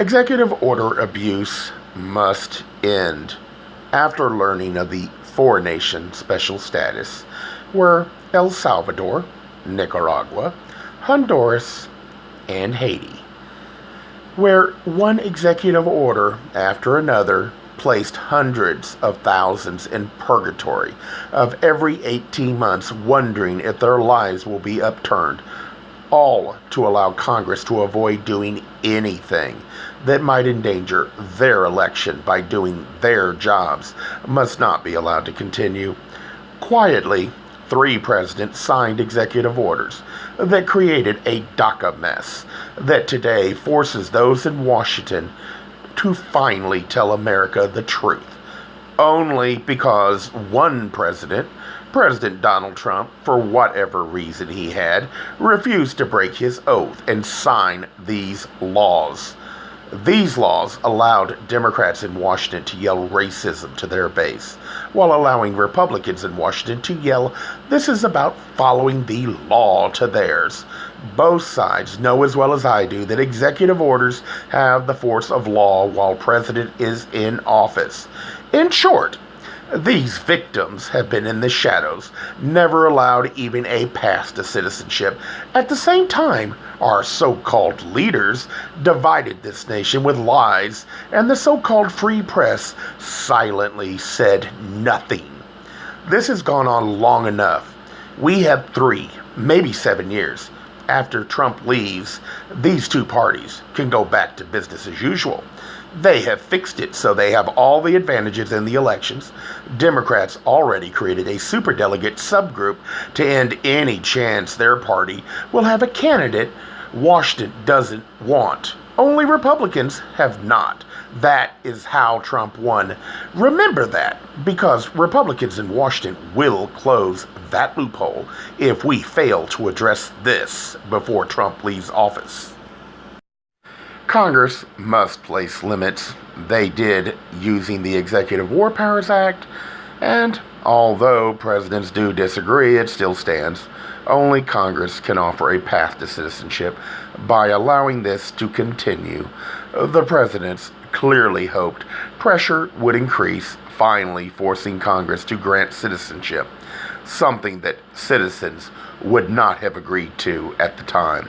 Executive order abuse must end. After learning of the four-nation special status, were El Salvador, Nicaragua, Honduras, and Haiti, where one executive order after another placed hundreds of thousands in purgatory of every 18 months, wondering if their lives will be upturned, all to allow Congress to avoid doing anything that might endanger their election by doing their jobs, must not be allowed to continue. Quietly, 3 presidents signed executive orders that created a DACA mess that today forces those in Washington to finally tell America the truth. Only because one president, President Donald Trump, for whatever reason he had, refused to break his oath and sign these laws. These laws allowed Democrats in Washington to yell racism to their base, while allowing Republicans in Washington to yell, "This is about following the law," to theirs. Both sides know as well as I do that executive orders have the force of law while president is in office. In short, these victims have been in the shadows, never allowed even a path to citizenship. At the same time, our so-called leaders divided this nation with lies, and the so-called free press silently said nothing. This has gone on long enough. We have 3, maybe 7 years. After Trump leaves, these 2 parties can go back to business as usual. They have fixed it so they have all the advantages in the elections. Democrats already created a superdelegate subgroup to end any chance their party will have a candidate Washington doesn't want. Only Republicans have not. That is how Trump won. Remember that, because Republicans in Washington will close that loophole if we fail to address this before Trump leaves office. Congress must place limits. They did using the Executive War Powers Act, and although presidents do disagree, it still stands. Only Congress can offer a path to citizenship by allowing this to continue. The presidents clearly hoped pressure would increase, finally forcing Congress to grant citizenship, something that citizens would not have agreed to at the time.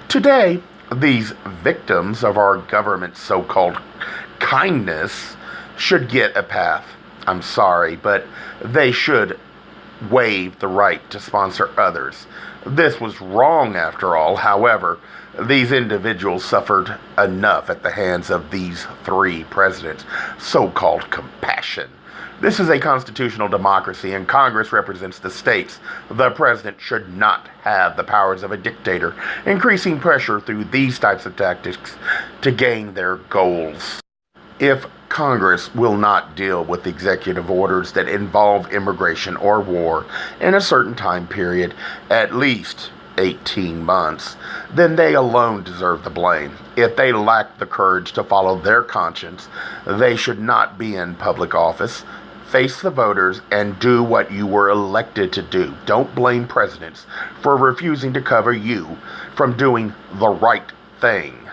Today, these victims of our government's so-called kindness should get a path. I'm sorry, but they should waive the right to sponsor others. This was wrong after all. However, these individuals suffered enough at the hands of these 3 presidents. So-called compassion. This is a constitutional democracy, and Congress represents the states. The president should not have the powers of a dictator, increasing pressure through these types of tactics to gain their goals. If Congress will not deal with executive orders that involve immigration or war in a certain time period, at least 18 months, then they alone deserve the blame. If they lack the courage to follow their conscience, they should not be in public office. Face the voters and do what you were elected to do. Don't blame presidents for refusing to cover you from doing the right thing.